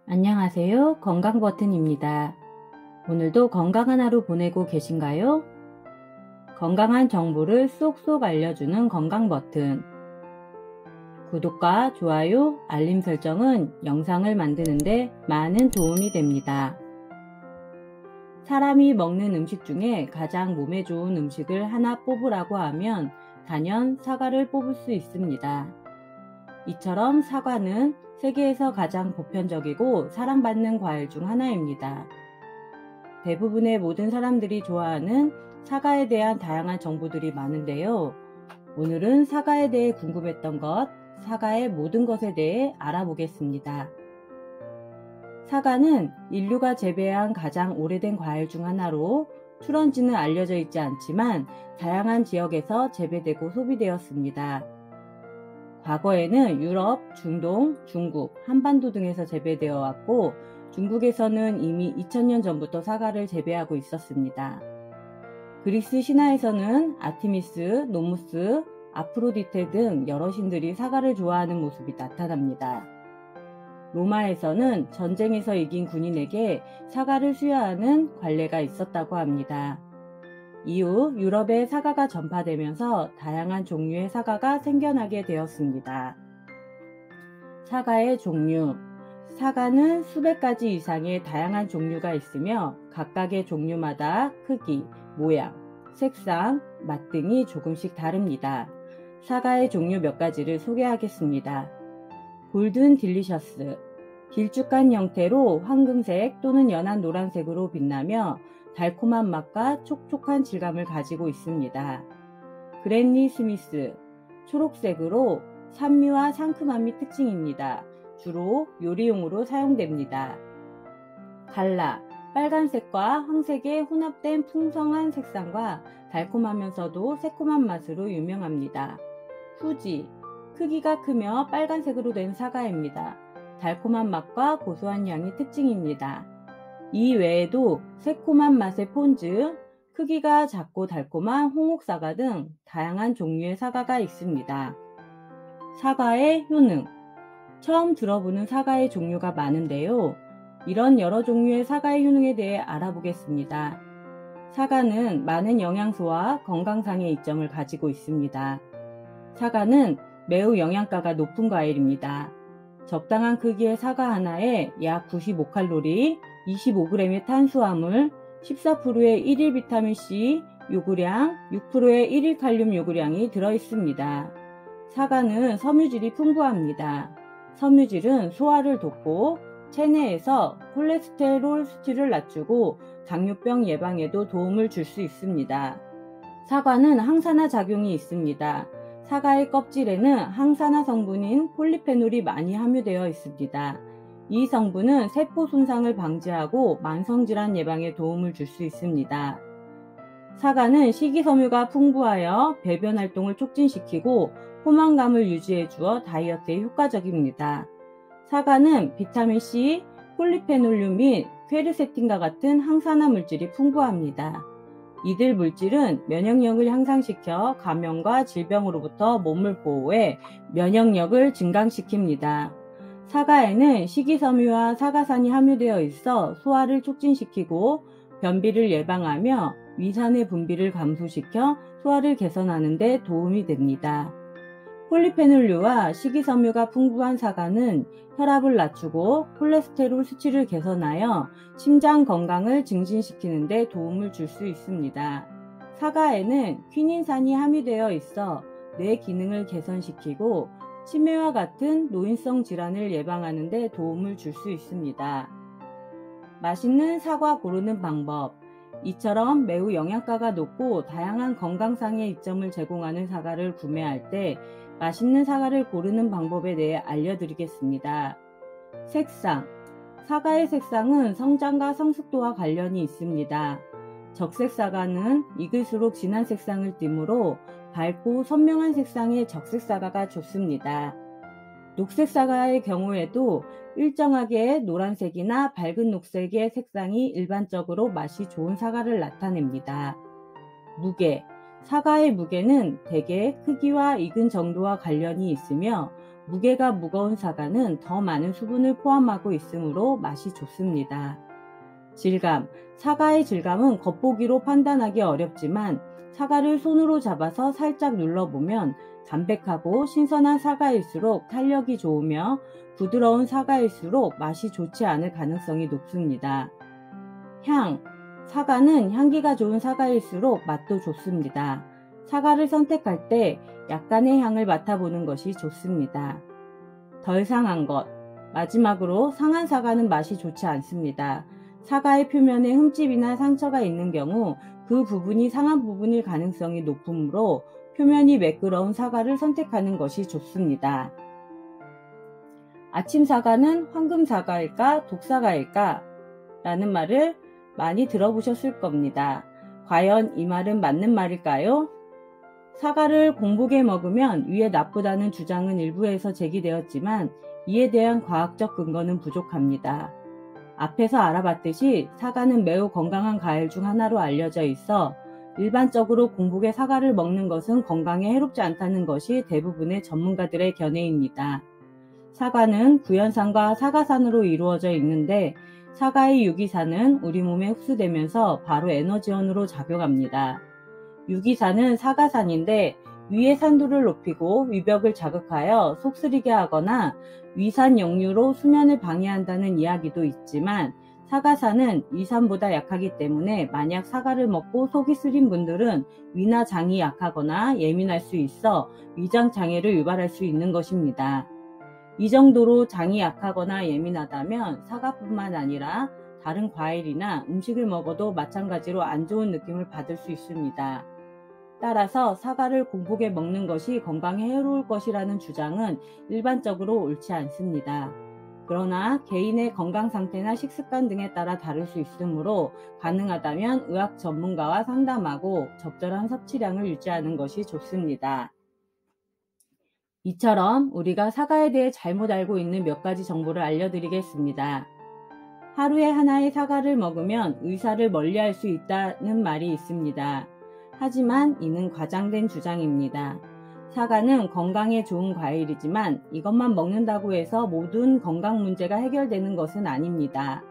안녕하세요. 건강버튼입니다. 오늘도 건강한 하루 보내고 계신가요? 건강한 정보를 쏙쏙 알려주는 건강버튼. 구독과 좋아요, 알림 설정은 영상을 만드는데 많은 도움이 됩니다. 사람이 먹는 음식 중에 가장 몸에 좋은 음식을 하나 뽑으라고 하면 단연 사과를 뽑을 수 있습니다. 이처럼 사과는 세계에서 가장 보편적이고 사랑받는 과일 중 하나입니다. 대부분의 모든 사람들이 좋아하는 사과에 대한 다양한 정보들이 많은데요. 오늘은 사과에 대해 궁금했던 것, 사과의 모든 것에 대해 알아보겠습니다. 사과는 인류가 재배한 가장 오래된 과일 중 하나로 출원지는 알려져 있지 않지만 다양한 지역에서 재배되고 소비되었습니다. 과거에는 유럽, 중동, 중국, 한반도 등에서 재배되어 왔고 중국에서는 이미 2000년 전부터 사과를 재배하고 있었습니다. 그리스 신화에서는 아티미스, 노무스, 아프로디테 등 여러 신들이 사과를 좋아하는 모습이 나타납니다. 로마에서는 전쟁에서 이긴 군인에게 사과를 수여하는 관례가 있었다고 합니다. 이후 유럽에 사과가 전파되면서 다양한 종류의 사과가 생겨나게 되었습니다. 사과의 종류. 사과는 수백 가지 이상의 다양한 종류가 있으며 각각의 종류마다 크기, 모양, 색상, 맛 등이 조금씩 다릅니다. 사과의 종류 몇 가지를 소개하겠습니다. 골든 딜리셔스. 길쭉한 형태로 황금색 또는 연한 노란색으로 빛나며 달콤한 맛과 촉촉한 질감을 가지고 있습니다. 그랜니 스미스. 초록색으로 산미와 상큼함이 특징입니다. 주로 요리용으로 사용됩니다. 갈라. 빨간색과 황색의 혼합된 풍성한 색상과 달콤하면서도 새콤한 맛으로 유명합니다. 후지. 크기가 크며 빨간색으로 된 사과입니다. 달콤한 맛과 고소한 향이 특징입니다. 이 외에도 새콤한 맛의 폰즈, 크기가 작고 달콤한 홍옥사과 등 다양한 종류의 사과가 있습니다. 사과의 효능. 처음 들어보는 사과의 종류가 많은데요. 이런 여러 종류의 사과의 효능에 대해 알아보겠습니다. 사과는 많은 영양소와 건강상의 이점을 가지고 있습니다. 사과는 매우 영양가가 높은 과일입니다. 적당한 크기의 사과 하나에 약 95칼로리, 25g의 탄수화물, 14%의 1일 비타민C 요구량, 6%의 1일 칼륨 요구량이 들어있습니다. 사과는 섬유질이 풍부합니다. 섬유질은 소화를 돕고 체내에서 콜레스테롤 수치를 낮추고 당뇨병 예방에도 도움을 줄 수 있습니다. 사과는 항산화 작용이 있습니다. 사과의 껍질에는 항산화 성분인 폴리페놀이 많이 함유되어 있습니다. 이 성분은 세포 손상을 방지하고 만성질환 예방에 도움을 줄 수 있습니다. 사과는 식이섬유가 풍부하여 배변 활동을 촉진시키고 포만감을 유지해 주어 다이어트에 효과적입니다. 사과는 비타민C, 폴리페놀륨 및 퀘르세틴과 같은 항산화 물질이 풍부합니다. 이들 물질은 면역력을 향상시켜 감염과 질병으로부터 몸을 보호해 면역력을 증강시킵니다. 사과에는 식이섬유와 사과산이 함유되어 있어 소화를 촉진시키고 변비를 예방하며 위산의 분비를 감소시켜 소화를 개선하는 데 도움이 됩니다. 폴리페놀류와 식이섬유가 풍부한 사과는 혈압을 낮추고 콜레스테롤 수치를 개선하여 심장 건강을 증진시키는 데 도움을 줄 수 있습니다. 사과에는 퀴닌산이 함유되어 있어 뇌 기능을 개선시키고 치매와 같은 노인성 질환을 예방하는 데 도움을 줄 수 있습니다. 맛있는 사과 고르는 방법. 이처럼 매우 영양가가 높고 다양한 건강상의 이점을 제공하는 사과를 구매할 때 맛있는 사과를 고르는 방법에 대해 알려드리겠습니다. 색상. 사과의 색상은 성장과 성숙도와 관련이 있습니다. 적색 사과는 익을수록 진한 색상을 띠므로 밝고 선명한 색상의 적색 사과가 좋습니다. 녹색 사과의 경우에도 일정하게 노란색이나 밝은 녹색의 색상이 일반적으로 맛이 좋은 사과를 나타냅니다. 무게. 사과의 무게는 대개 크기와 익은 정도와 관련이 있으며 무게가 무거운 사과는 더 많은 수분을 포함하고 있으므로 맛이 좋습니다. 질감. 사과의 질감은 겉보기로 판단하기 어렵지만 사과를 손으로 잡아서 살짝 눌러보면 담백하고 신선한 사과일수록 탄력이 좋으며 부드러운 사과일수록 맛이 좋지 않을 가능성이 높습니다. 향. 사과는 향기가 좋은 사과일수록 맛도 좋습니다. 사과를 선택할 때 약간의 향을 맡아보는 것이 좋습니다. 덜 상한 것. 마지막으로 상한 사과는 맛이 좋지 않습니다. 사과의 표면에 흠집이나 상처가 있는 경우 그 부분이 상한 부분일 가능성이 높으므로 표면이 매끄러운 사과를 선택하는 것이 좋습니다. 아침 사과는 황금 사과일까 독사과일까? 라는 말을 많이 들어보셨을 겁니다. 과연 이 말은 맞는 말일까요? 사과를 공복에 먹으면 위에 나쁘다는 주장은 일부에서 제기되었지만 이에 대한 과학적 근거는 부족합니다. 앞에서 알아봤듯이 사과는 매우 건강한 과일 중 하나로 알려져 있어 일반적으로 공복에 사과를 먹는 것은 건강에 해롭지 않다는 것이 대부분의 전문가들의 견해입니다. 사과는 구연산과 사과산으로 이루어져 있는데 사과의 유기산은 우리 몸에 흡수되면서 바로 에너지원으로 작용합니다. 유기산은 사과산인데 위의 산도를 높이고 위벽을 자극하여 속쓰리게 하거나 위산 역류로 수면을 방해한다는 이야기도 있지만 사과산은 위산보다 약하기 때문에 만약 사과를 먹고 속이 쓰린 분들은 위나 장이 약하거나 예민할 수 있어 위장 장애를 유발할 수 있는 것입니다. 이 정도로 장이 약하거나 예민하다면 사과뿐만 아니라 다른 과일이나 음식을 먹어도 마찬가지로 안 좋은 느낌을 받을 수 있습니다. 따라서 사과를 공복에 먹는 것이 건강에 해로울 것이라는 주장은 일반적으로 옳지 않습니다. 그러나 개인의 건강 상태나 식습관 등에 따라 다를 수 있으므로 가능하다면 의학 전문가와 상담하고 적절한 섭취량을 유지하는 것이 좋습니다. 이처럼 우리가 사과에 대해 잘못 알고 있는 몇 가지 정보를 알려드리겠습니다. 하루에 하나의 사과를 먹으면 의사를 멀리할 수 있다는 말이 있습니다. 하지만 이는 과장된 주장입니다. 사과는 건강에 좋은 과일이지만 이것만 먹는다고 해서 모든 건강 문제가 해결되는 것은 아닙니다.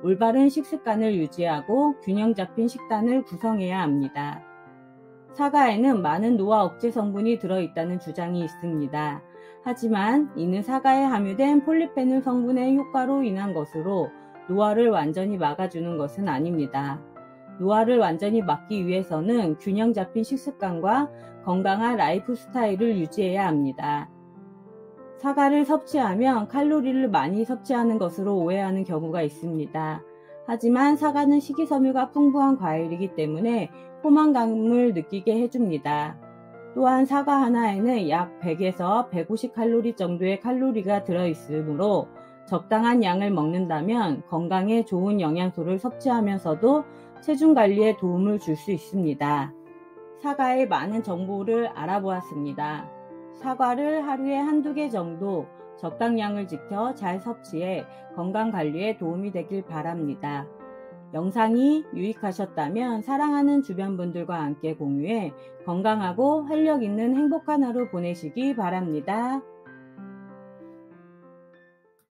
올바른 식습관을 유지하고 균형 잡힌 식단을 구성해야 합니다. 사과에는 많은 노화 억제 성분이 들어있다는 주장이 있습니다. 하지만 이는 사과에 함유된 폴리페놀 성분의 효과로 인한 것으로 노화를 완전히 막아주는 것은 아닙니다. 노화를 완전히 막기 위해서는 균형 잡힌 식습관과 건강한 라이프 스타일을 유지해야 합니다. 사과를 섭취하면 칼로리를 많이 섭취하는 것으로 오해하는 경우가 있습니다. 하지만 사과는 식이섬유가 풍부한 과일이기 때문에 포만감을 느끼게 해줍니다. 또한 사과 하나에는 약 100에서 150칼로리 정도의 칼로리가 들어있으므로 적당한 양을 먹는다면 건강에 좋은 영양소를 섭취하면서도 체중 관리에 도움을 줄 수 있습니다. 사과의 많은 정보를 알아보았습니다. 사과를 하루에 한두 개 정도 적당량을 지켜 잘 섭취해 건강 관리에 도움이 되길 바랍니다. 영상이 유익하셨다면 사랑하는 주변 분들과 함께 공유해 건강하고 활력 있는 행복한 하루 보내시기 바랍니다.